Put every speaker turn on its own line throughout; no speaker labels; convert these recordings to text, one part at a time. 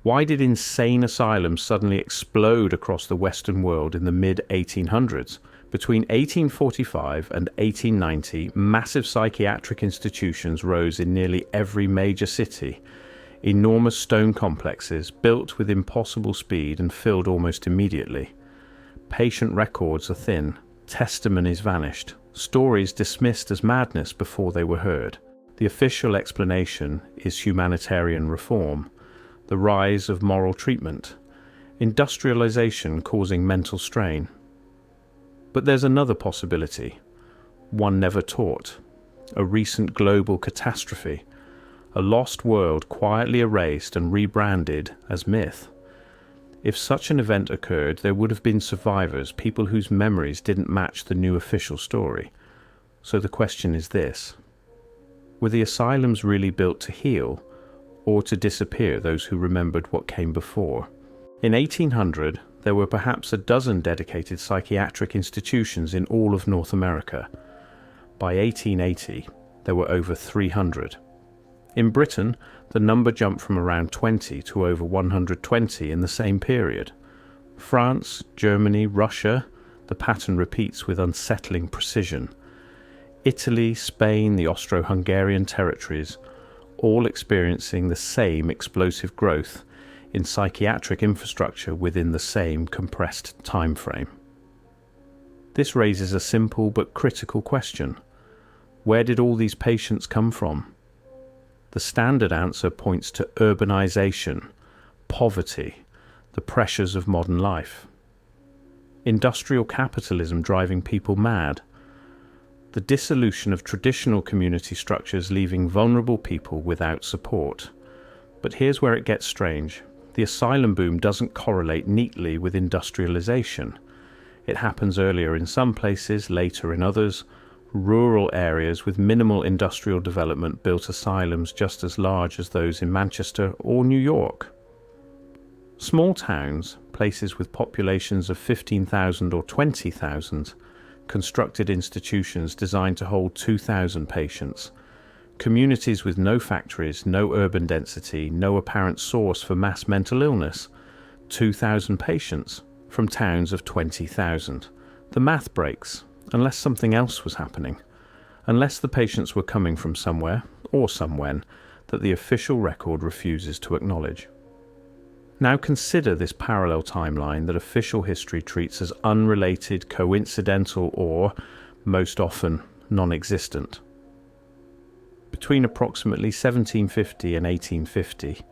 Why did insane asylums suddenly explode across the Western world in the mid-1800s? Between 1845 and 1890, massive psychiatric institutions rose in nearly every major city. Enormous stone complexes, built with impossible speed and filled almost immediately. Patient records are thin, testimonies vanished, stories dismissed as madness before they were heard. The official explanation is humanitarian reform, the rise of moral treatment, industrialization causing mental strain. But there's another possibility, one never taught, a recent global catastrophe, a lost world quietly erased and rebranded as myth. If such an event occurred, there would have been survivors, people whose memories didn't match the new official story. So the question is this: were the asylums really built to heal, or to disappear those who remembered what came before? In 1800, there were perhaps a dozen dedicated psychiatric institutions in all of North America. By 1880, there were over 300. In Britain, the number jumped from around 20 to over 120 in the same period. France, Germany, Russia, the pattern repeats with unsettling precision. Italy, Spain, the Austro-Hungarian territories, all experiencing the same explosive growth in psychiatric infrastructure within the same compressed time frame. This raises a simple but critical question. Where did all these patients come from? The standard answer points to urbanization, poverty, the pressures of modern life. Industrial capitalism driving people mad. The dissolution of traditional community structures leaving vulnerable people without support. But here's where it gets strange. The asylum boom doesn't correlate neatly with industrialization. It happens earlier in some places, later in others. Rural areas with minimal industrial development built asylums just as large as those in Manchester or New York. Small towns, places with populations of 15,000 or 20,000, constructed institutions designed to hold 2,000 patients. Communities with no factories, no urban density, no apparent source for mass mental illness. 2,000 patients from towns of 20,000. The math breaks, unless something else was happening. Unless the patients were coming from somewhere, or somewhen, that the official record refuses to acknowledge. Now consider this parallel timeline that official history treats as unrelated, coincidental, or, most often, non-existent. Between approximately 1750 and 1850,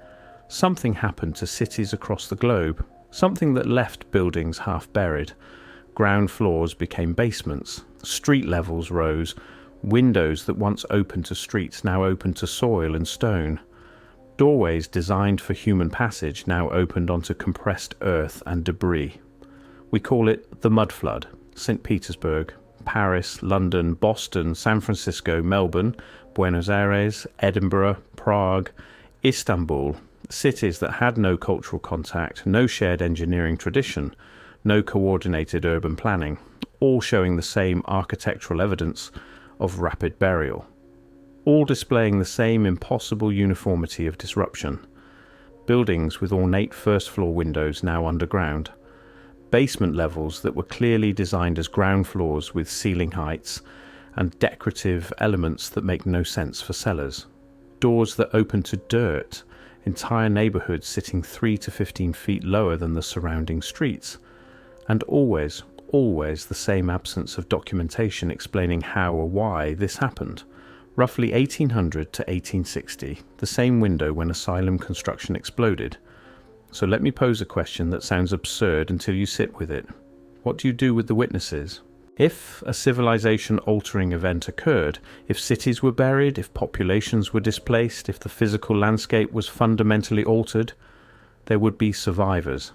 something happened to cities across the globe, something that left buildings half buried. Ground floors became basements, street levels rose, windows that once opened to streets now opened to soil and stone. Doorways designed for human passage now opened onto compressed earth and debris. We call it the Mudflood. St. Petersburg, Paris, London, Boston, San Francisco, Melbourne, Buenos Aires, Edinburgh, Prague, Istanbul, cities that had no cultural contact, no shared engineering tradition, no coordinated urban planning, all showing the same architectural evidence of rapid burial, all displaying the same impossible uniformity of disruption. Buildings with ornate first-floor windows now underground, basement levels that were clearly designed as ground floors with ceiling heights, and decorative elements that make no sense for cellars. Doors that open to dirt, entire neighborhoods sitting 3 to 15 feet lower than the surrounding streets. And always the same absence of documentation explaining how or why this happened. Roughly 1800 to 1860, the same window when asylum construction exploded. So let me pose a question that sounds absurd until you sit with it. What do you do with the witnesses? If a civilization-altering event occurred, if cities were buried, if populations were displaced, if the physical landscape was fundamentally altered, there would be survivors.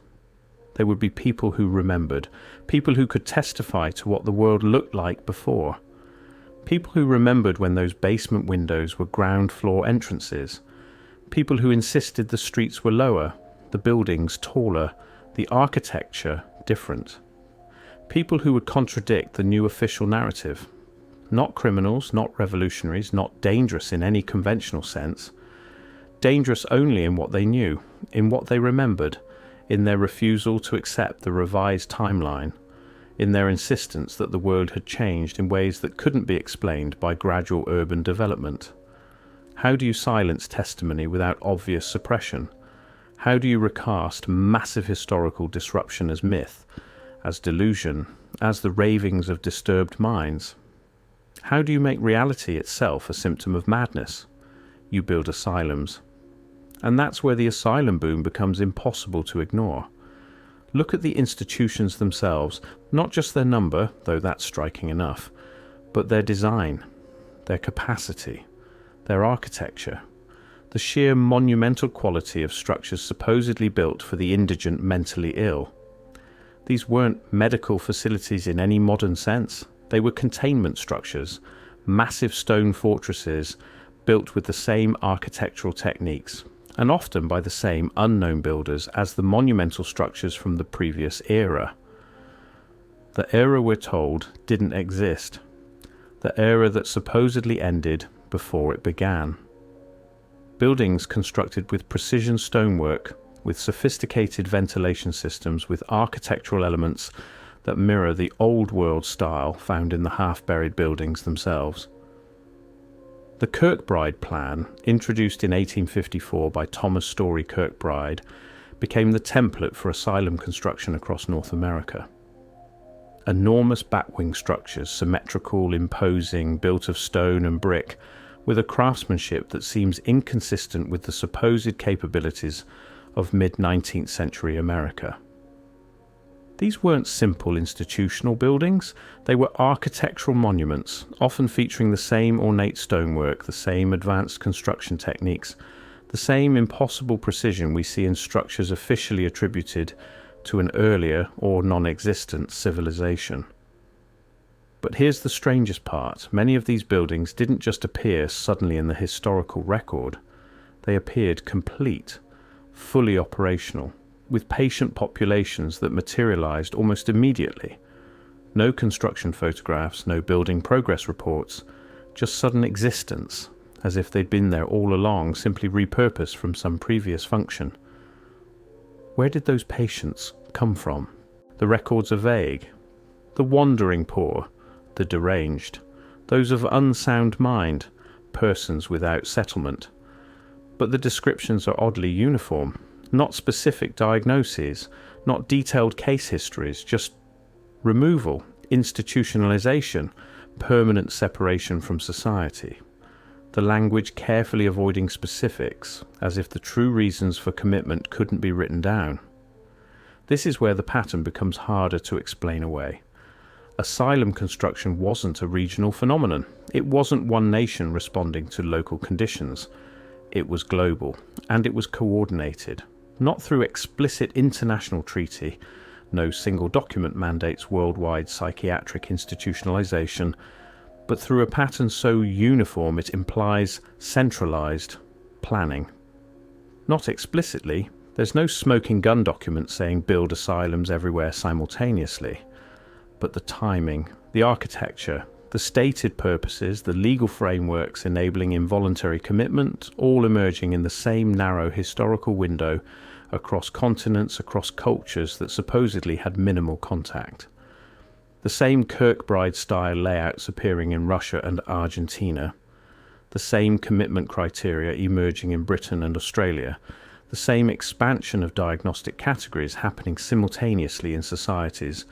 There would be people who remembered, people who could testify to what the world looked like before. People who remembered when those basement windows were ground floor entrances. People who insisted the streets were lower, the buildings taller, the architecture different. People who would contradict the new official narrative. Not criminals, not revolutionaries, not dangerous in any conventional sense. dangerous only in what they knew, in what they remembered, in their refusal to accept the revised timeline, in their insistence that the world had changed in ways that couldn't be explained by gradual urban development. How do you silence testimony without obvious suppression? How do you recast massive historical disruption as myth, as delusion, as the ravings of disturbed minds? How do you make reality itself a symptom of madness? You build asylums. And that's where the asylum boom becomes impossible to ignore. Look at the institutions themselves, not just their number, though that's striking enough, but their design, their capacity, their architecture, the sheer monumental quality of structures supposedly built for the indigent mentally ill. These weren't medical facilities in any modern sense. They were containment structures, massive stone fortresses built with the same architectural techniques, and often by the same unknown builders as the monumental structures from the previous era. The era we're told didn't exist. The era that supposedly ended before it began. Buildings constructed with precision stonework, with sophisticated ventilation systems, with architectural elements that mirror the old world style found in the half-buried buildings themselves. The Kirkbride Plan, introduced in 1854 by Thomas Story Kirkbride, became the template for asylum construction across North America. Enormous batwing structures, symmetrical, imposing, built of stone and brick, with a craftsmanship that seems inconsistent with the supposed capabilities of mid-19th century America. These weren't simple institutional buildings, they were architectural monuments, often featuring the same ornate stonework, the same advanced construction techniques, the same impossible precision we see in structures officially attributed to an earlier or non-existent civilization. But here's the strangest part. Many of these buildings didn't just appear suddenly in the historical record. They appeared complete, fully operational, with patient populations that materialized almost immediately. No construction photographs, no building progress reports, just sudden existence, as if they'd been there all along, simply repurposed from some previous function. Where did those patients come from? The records are vague. The wandering poor, the deranged, those of unsound mind, persons without settlement. But the descriptions are oddly uniform. Not specific diagnoses, not detailed case histories, just removal, institutionalization, permanent separation from society. The language carefully avoiding specifics, as if the true reasons for commitment couldn't be written down. This is where the pattern becomes harder to explain away. Asylum construction wasn't a regional phenomenon. It wasn't one nation responding to local conditions. It was global, and it was coordinated. Not through explicit international treaty, no single document mandates worldwide psychiatric institutionalization, but through a pattern so uniform it implies centralized planning. Not explicitly, there's no smoking gun document saying build asylums everywhere simultaneously, but the timing, the architecture, the stated purposes, the legal frameworks enabling involuntary commitment, all emerging in the same narrow historical window across continents, across cultures that supposedly had minimal contact. The same Kirkbride-style layouts appearing in Russia and Argentina, the same commitment criteria emerging in Britain and Australia, the same expansion of diagnostic categories happening simultaneously in societies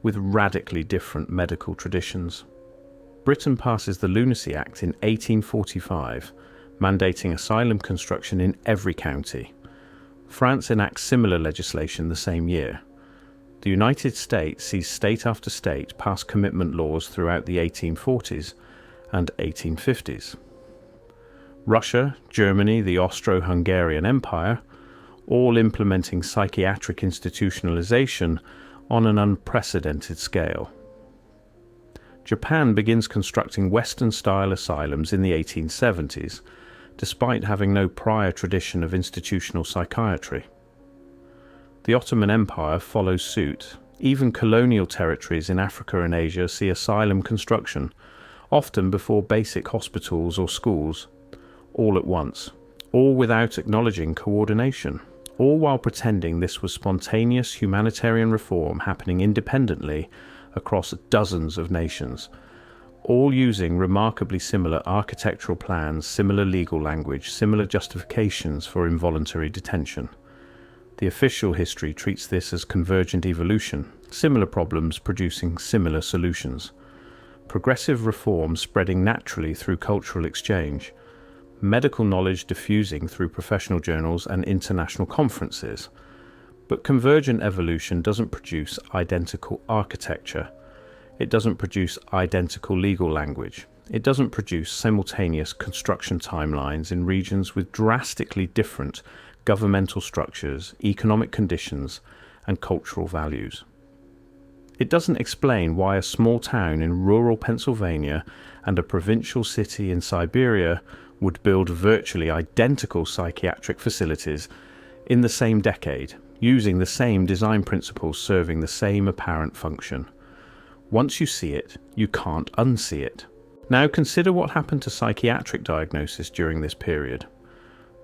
with radically different medical traditions. Britain passes the Lunacy Act in 1845, mandating asylum construction in every county. France enacts similar legislation the same year. The United States sees state after state pass commitment laws throughout the 1840s and 1850s. Russia, Germany, the Austro-Hungarian Empire, all implementing psychiatric institutionalization on an unprecedented scale. Japan begins constructing Western-style asylums in the 1870s, despite having no prior tradition of institutional psychiatry. The Ottoman Empire follows suit. Even colonial territories in Africa and Asia see asylum construction, often before basic hospitals or schools, all at once, all without acknowledging coordination, all while pretending this was spontaneous humanitarian reform happening independently across dozens of nations, all using remarkably similar architectural plans, similar legal language, similar justifications for involuntary detention. The official history treats this as convergent evolution, similar problems producing similar solutions. Progressive reform spreading naturally through cultural exchange, medical knowledge diffusing through professional journals and international conferences. But convergent evolution doesn't produce identical architecture. It doesn't produce identical legal language. It doesn't produce simultaneous construction timelines in regions with drastically different governmental structures, economic conditions, and cultural values. It doesn't explain why a small town in rural Pennsylvania and a provincial city in Siberia would build virtually identical psychiatric facilities in the same decade, using the same design principles serving the same apparent function. Once you see it, you can't unsee it. Now consider what happened to psychiatric diagnosis during this period.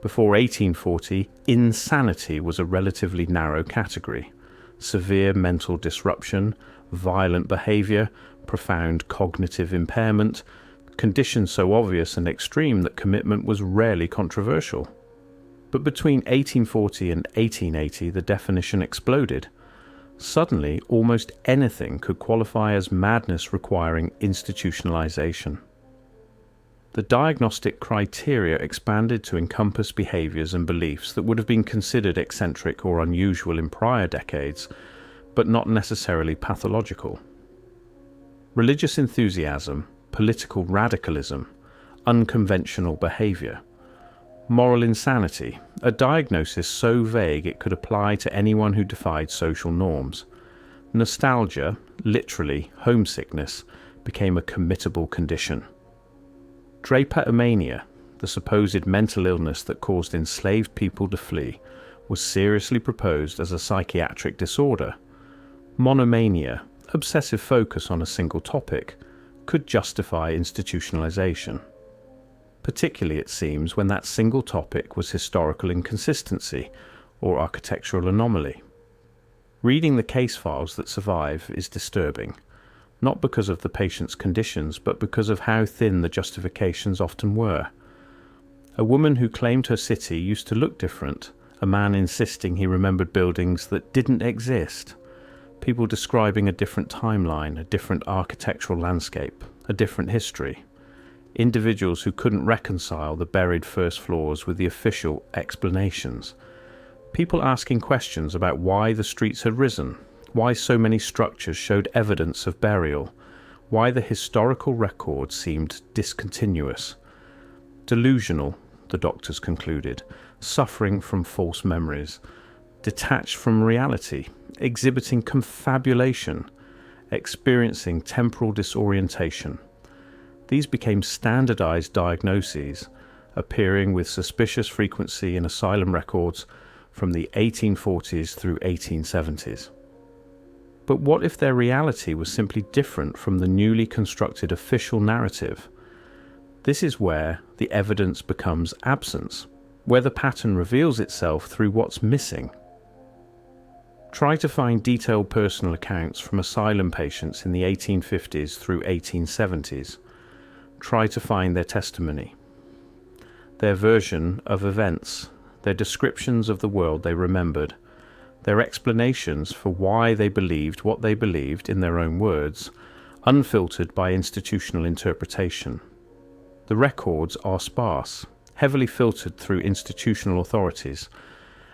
Before 1840, insanity was a relatively narrow category. Severe mental disruption, violent behaviour, profound cognitive impairment, conditions so obvious and extreme that commitment was rarely controversial. But between 1840 and 1880, the definition exploded. Suddenly, almost anything could qualify as madness requiring institutionalization. The diagnostic criteria expanded to encompass behaviors and beliefs that would have been considered eccentric or unusual in prior decades, but not necessarily pathological. Religious enthusiasm, political radicalism, unconventional behavior, moral insanity, a diagnosis so vague it could apply to anyone who defied social norms. Nostalgia, literally homesickness, became a committable condition. Drapetomania, the supposed mental illness that caused enslaved people to flee, was seriously proposed as a psychiatric disorder. Monomania, obsessive focus on a single topic, could justify institutionalization. Particularly, it seems, when that single topic was historical inconsistency or architectural anomaly. Reading the case files that survive is disturbing, not because of the patient's conditions, but because of how thin the justifications often were. A woman who claimed her city used to look different, a man insisting he remembered buildings that didn't exist, people describing a different timeline, a different architectural landscape, a different history. Individuals who couldn't reconcile the buried first floors with the official explanations. People asking questions about why the streets had risen, why so many structures showed evidence of burial, why the historical record seemed discontinuous. Delusional, the doctors concluded, suffering from false memories, detached from reality, exhibiting confabulation, experiencing temporal disorientation. These became standardized diagnoses, appearing with suspicious frequency in asylum records from the 1840s through 1870s. But what if their reality was simply different from the newly constructed official narrative? This is where the evidence becomes absence, where the pattern reveals itself through what's missing. Try to find detailed personal accounts from asylum patients in the 1850s through 1870s. Try to find their testimony, their version of events, their descriptions of the world they remembered, their explanations for why they believed what they believed in their own words, unfiltered by institutional interpretation. The records are sparse, heavily filtered through institutional authorities,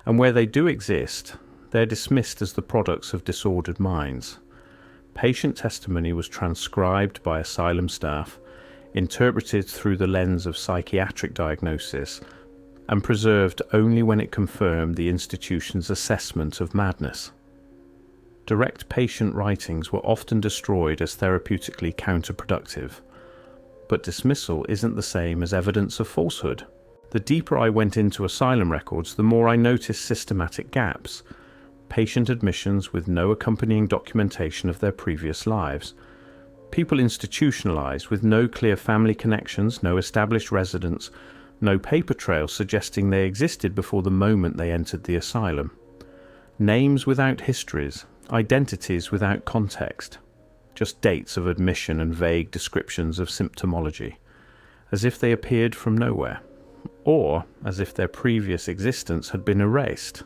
and where they do exist, they're dismissed as the products of disordered minds. Patient testimony was transcribed by asylum staff, interpreted through the lens of psychiatric diagnosis, and preserved only when it confirmed the institution's assessment of madness. Direct patient writings were often destroyed as therapeutically counterproductive, but dismissal isn't the same as evidence of falsehood. The deeper I went into asylum records, the more I noticed systematic gaps, patient admissions with no accompanying documentation of their previous lives, people institutionalized with no clear family connections, no established residence, No paper trail suggesting they existed before the moment they entered the asylum. Names without histories, identities without context. Just dates of admission and vague descriptions of symptomology, as if they appeared from nowhere, or as if their previous existence had been erased,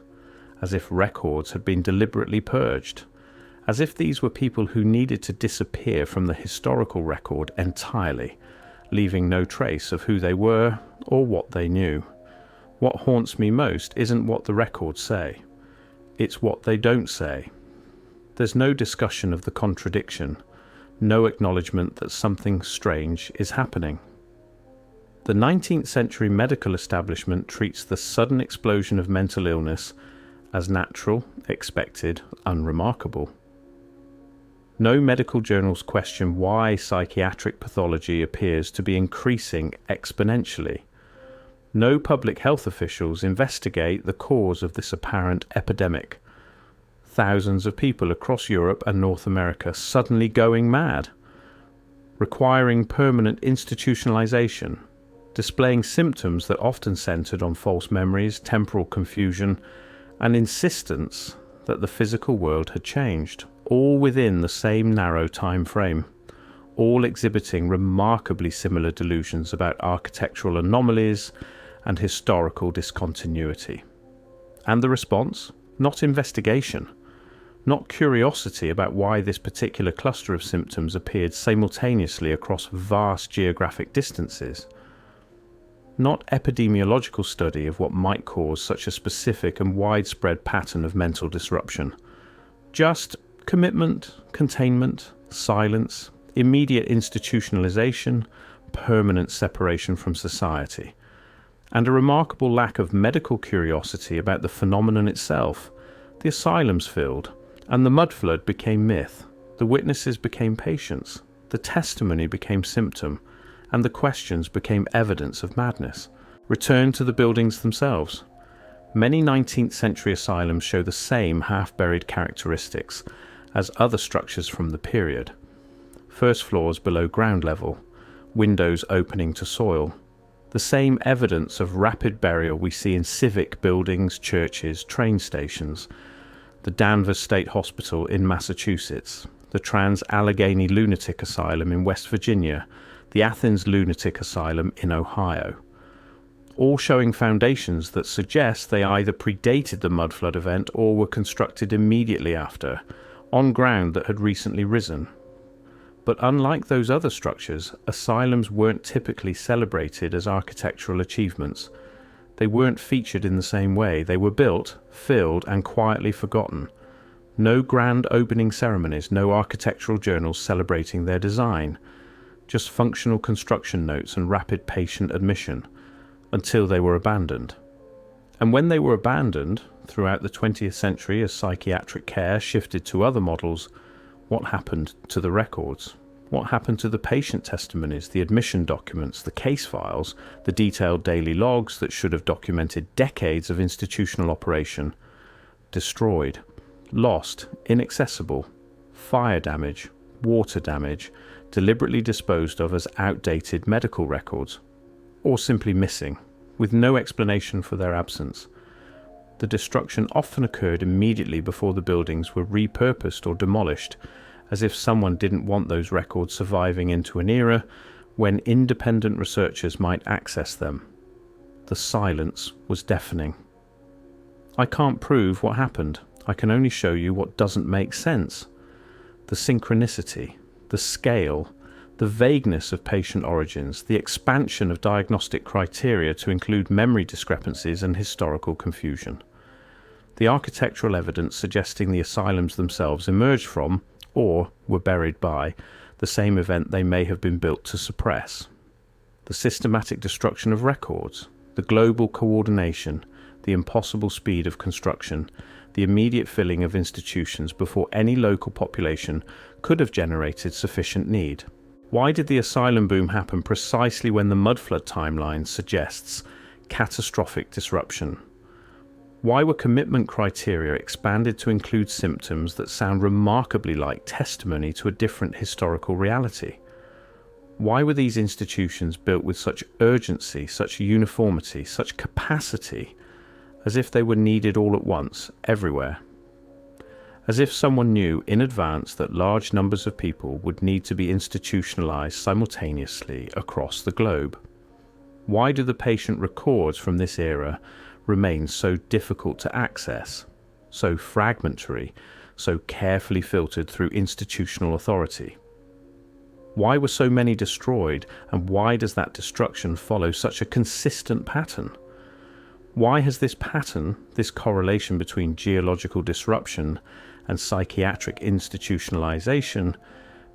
as if records had been deliberately purged, as if these were people who needed to disappear from the historical record entirely, leaving no trace of who they were or what they knew. What haunts me most isn't what the records say, it's what they don't say. There's no discussion of the contradiction, no acknowledgement that something strange is happening. The 19th century medical establishment treats the sudden explosion of mental illness as natural, expected, unremarkable. No medical journals question why psychiatric pathology appears to be increasing exponentially. No public health officials investigate the cause of this apparent epidemic. Thousands of people across Europe and North America suddenly going mad, requiring permanent institutionalization, displaying symptoms that often centered on false memories, temporal confusion, and insistence that the physical world had changed, all within the same narrow time frame, all exhibiting remarkably similar delusions about architectural anomalies and historical discontinuity. And the response? Not investigation, not curiosity about why this particular cluster of symptoms appeared simultaneously across vast geographic distances, not epidemiological study of what might cause such a specific and widespread pattern of mental disruption, just commitment, containment, silence, immediate institutionalization, permanent separation from society, and a remarkable lack of medical curiosity about the phenomenon itself. The asylums filled, and the Mudflood became myth, the witnesses became patients, the testimony became symptom, and the questions became evidence of madness. Return to the buildings themselves. Many 19th century asylums show the same half-buried characteristics as other structures from the period. First floors below ground level, windows opening to soil. The same evidence of rapid burial we see in civic buildings, churches, train stations, the Danvers State Hospital in Massachusetts, the Trans-Allegheny Lunatic Asylum in West Virginia, the Athens Lunatic Asylum in Ohio, all showing foundations that suggest they either predated the Mudflood event or were constructed immediately after, on ground that had recently risen. But unlike those other structures, asylums weren't typically celebrated as architectural achievements. They weren't featured in the same way. They were built, filled, and quietly forgotten. No grand opening ceremonies, no architectural journals celebrating their design. Just functional construction notes and rapid patient admission, until they were abandoned. And when they were abandoned, throughout the 20th century as psychiatric care shifted to other models, what happened to the records? What happened to the patient testimonies, the admission documents, the case files, the detailed daily logs that should have documented decades of institutional operation? Destroyed, lost, inaccessible, fire damage, water damage, deliberately disposed of as outdated medical records, or simply missing, with no explanation for their absence. The destruction often occurred immediately before the buildings were repurposed or demolished, as if someone didn't want those records surviving into an era when independent researchers might access them. The silence was deafening. I can't prove what happened. I can only show you what doesn't make sense. The synchronicity, the scale, the vagueness of patient origins, the expansion of diagnostic criteria to include memory discrepancies and historical confusion. The architectural evidence suggesting the asylums themselves emerged from, or were buried by, the same event they may have been built to suppress. The systematic destruction of records, the global coordination, the impossible speed of construction, the immediate filling of institutions before any local population could have generated sufficient need. Why did the asylum boom happen precisely when the Mudflood timeline suggests catastrophic disruption? Why were commitment criteria expanded to include symptoms that sound remarkably like testimony to a different historical reality? Why were these institutions built with such urgency, such uniformity, such capacity, as if they were needed all at once, everywhere? As if someone knew in advance that large numbers of people would need to be institutionalized simultaneously across the globe. Why do the patient records from this era remain so difficult to access, so fragmentary, so carefully filtered through institutional authority? Why were so many destroyed, and why does that destruction follow such a consistent pattern? Why has this pattern, this correlation between geological disruption and psychiatric institutionalization,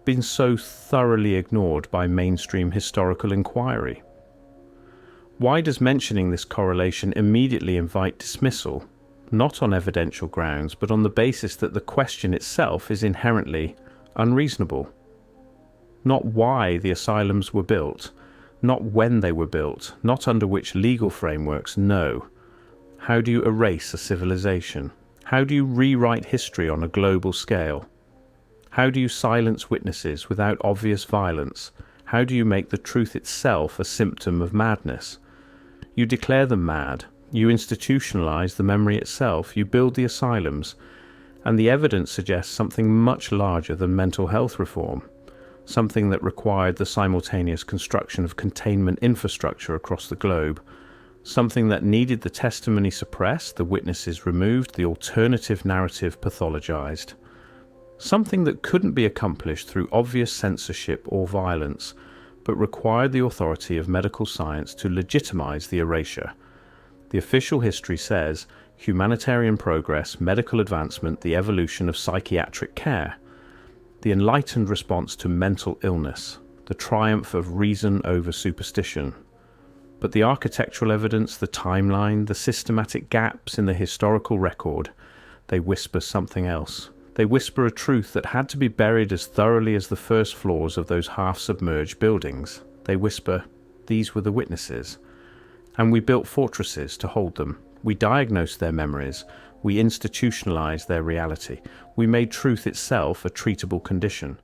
been so thoroughly ignored by mainstream historical inquiry? Why does mentioning this correlation immediately invite dismissal, not on evidential grounds, but on the basis that the question itself is inherently unreasonable? Not why the asylums were built, not when they were built, not under which legal frameworks, no. How do you erase a civilization? How do you rewrite history on a global scale? How do you silence witnesses without obvious violence? How do you make the truth itself a symptom of madness? You declare them mad, you institutionalize the memory itself, you build the asylums, and the evidence suggests something much larger than mental health reform, something that required the simultaneous construction of containment infrastructure across the globe, something that needed the testimony suppressed, the witnesses removed, the alternative narrative pathologized, something that couldn't be accomplished through obvious censorship or violence, but required the authority of medical science to legitimize the erasure. The official history says humanitarian progress, medical advancement, the evolution of psychiatric care, the enlightened response to mental illness, the triumph of reason over superstition. But the architectural evidence, the timeline, the systematic gaps in the historical record, they whisper something else. They whisper a truth that had to be buried as thoroughly as the first floors of those half-submerged buildings. They whisper, these were the witnesses. And we built fortresses to hold them. We diagnosed their memories. We institutionalized their reality. We made truth itself a treatable condition.